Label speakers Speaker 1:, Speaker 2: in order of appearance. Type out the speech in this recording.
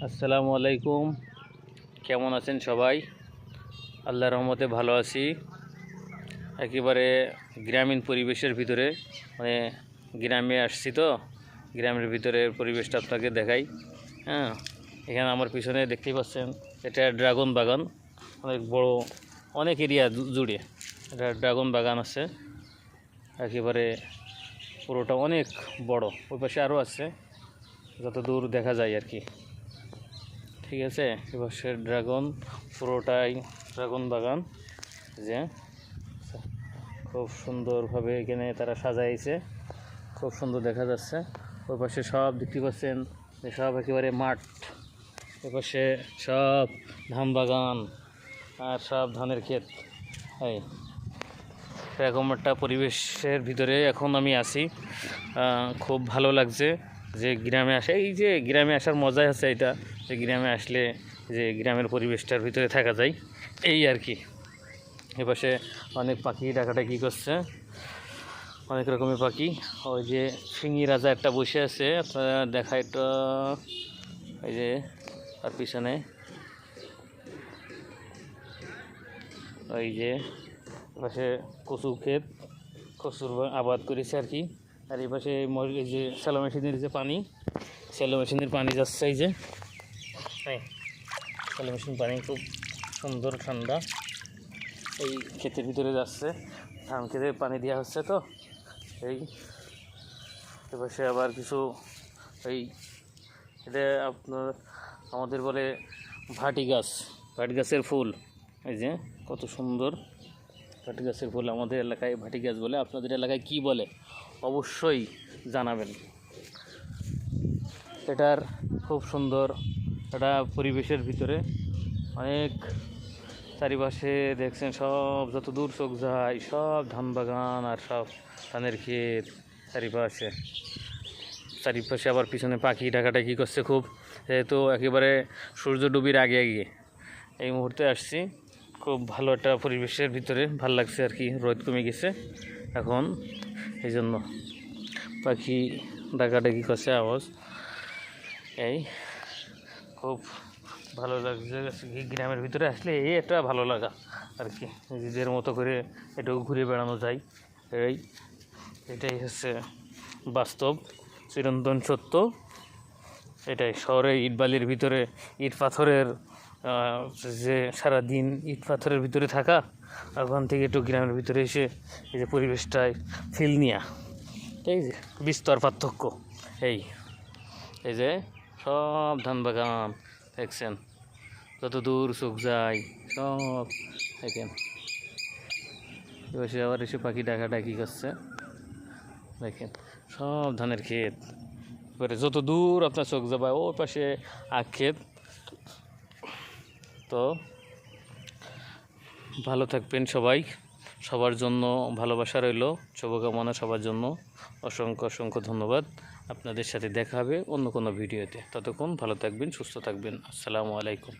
Speaker 1: আসসালামু আলাইকুম। কেমন আছেন সবাই? আল্লাহর রহমতে ভালো আছি। একেবারে গ্রামীণ পরিবেশের ভিতরে, মানে গ্রামে আসছি তো, গ্রামের ভিতরে পরিবেশটা আপনাকে দেখাই। হ্যাঁ, এখানে আমার পিছনে দেখতেই পাচ্ছেন, এটা ড্রাগন বাগান। অনেক বড়, অনেক এরিয়া জুড়ে এটা ড্রাগন বাগান আছে। একেবারে পুরোটা অনেক বড়। ওই পাশে আরও আছে, যত দূর দেখা যায় আর কি। ঠিক আছে, এবার পুরোটাই ড্রাগন বাগান। যে খুব সুন্দরভাবে এখানে তারা সাজাইছে, খুব সুন্দর দেখা যাচ্ছে। ওই পাশে সব দেখতে পাচ্ছেন যে সব একেবারে মাঠ। ওই পাশে সব ধান বাগান আর সব ধানের ক্ষেত। এই এরকম একটা পরিবেশের ভিতরে এখন আমি আছি। খুব ভালো লাগছে যে গ্রামে আসে। এই যে গ্রামে আসার মজাই আছে এটা, যে গ্রামে আসলে যে গ্রামের পরিবেশটার ভিতরে থাকা যায়, এই আর কি। এপাশে অনেক পাখি ডাকাডাকি করছে, অনেক রকমের পাখি। ওই যে শিঙি রাজা একটা বসে আছে, আপনারা দেখায় তো। এই যে তার পিছনে ওই যে পাশে কচু ক্ষেত, কচুর আবাদ করেছে আর কি। আর এই পাশে এই যে স্যালো মেশিনের যে পানি, স্যালো মেশিনের পানি যাচ্ছে। এই যে স্যালো মেশিন পানি খুব সুন্দর ঠান্ডা, এই ক্ষেতের ভিতরে যাচ্ছে। ধান খেতে পানি দেওয়া হচ্ছে তো। এই এপাশে আবার কিছু এই এটা আপনার আমাদের বলে ভাটি গাছ, ভাটি গাছের ফুল। এই যে কত সুন্দর ভাটি গাছের ফুল। আমাদের এলাকায় ভাটি গাছ বলে, আপনাদের এলাকায় কি বলে অবশ্যই জানাবেন। এটার খুব সুন্দর একটা পরিবেশের ভিতরে অনেক চারিপাশে দেখছেন সব, যত দূর চোখ যায় সব ধান বাগান আর সব ধানের ক্ষেত চারিপাশে আবার পিছনে পাখি ডাকাডাকি করছে খুব। যেহেতু একেবারে সূর্য ডুবির আগে আগে এই মুহূর্তে আসছি, খুব ভালো একটা পরিবেশের ভিতরে ভাল লাগছে আর কি। রোদ কমে গেছে এখন, এই জন্য পাখি ডাকাডাকি করছে আওয়াজ। এই খুব ভালো লাগছে গ্রামের ভিতরে আসলে, এই একটা ভালো লাগা আর কি। নিজেদের মতো করে একটু ঘুরে বেড়ানো যায়। এটাই হচ্ছে বাস্তব, চিরন্তন সত্য। এটাই শহরে ইটবালির ভিতরে, ইট পাথরের যে সারাদিন ইট পাথরের ভিতরে থাকা, ওখান থেকে একটু গ্রামের ভিতরে এসে এই যে পরিবেশটায় ফিল নেওয়া, এই যে বিস্তর পার্থক্য। এই যে সব ধান বাগান দেখছেন, যত দূর চোখ যায় সব দেখেন। এসে আবার এসে পাখি ডাকাডাকি করছে, দেখেন সব ধানের ক্ষেত। এবারে যত দূর আপনার চোখ যাবে ওর পাশে আখ ক্ষেত। তো ভালো থাকবেন সবাই, সবার জন্য ভালোবাসা রইল, শুভকামনা সবার জন্য। অসংখ্য অসংখ্য ধন্যবাদ। আপনাদের সাথে দেখা হবে অন্য কোনো ভিডিওতে। ততক্ষণ ভালো থাকবেন, সুস্থ থাকবেন। আসসালামু আলাইকুম।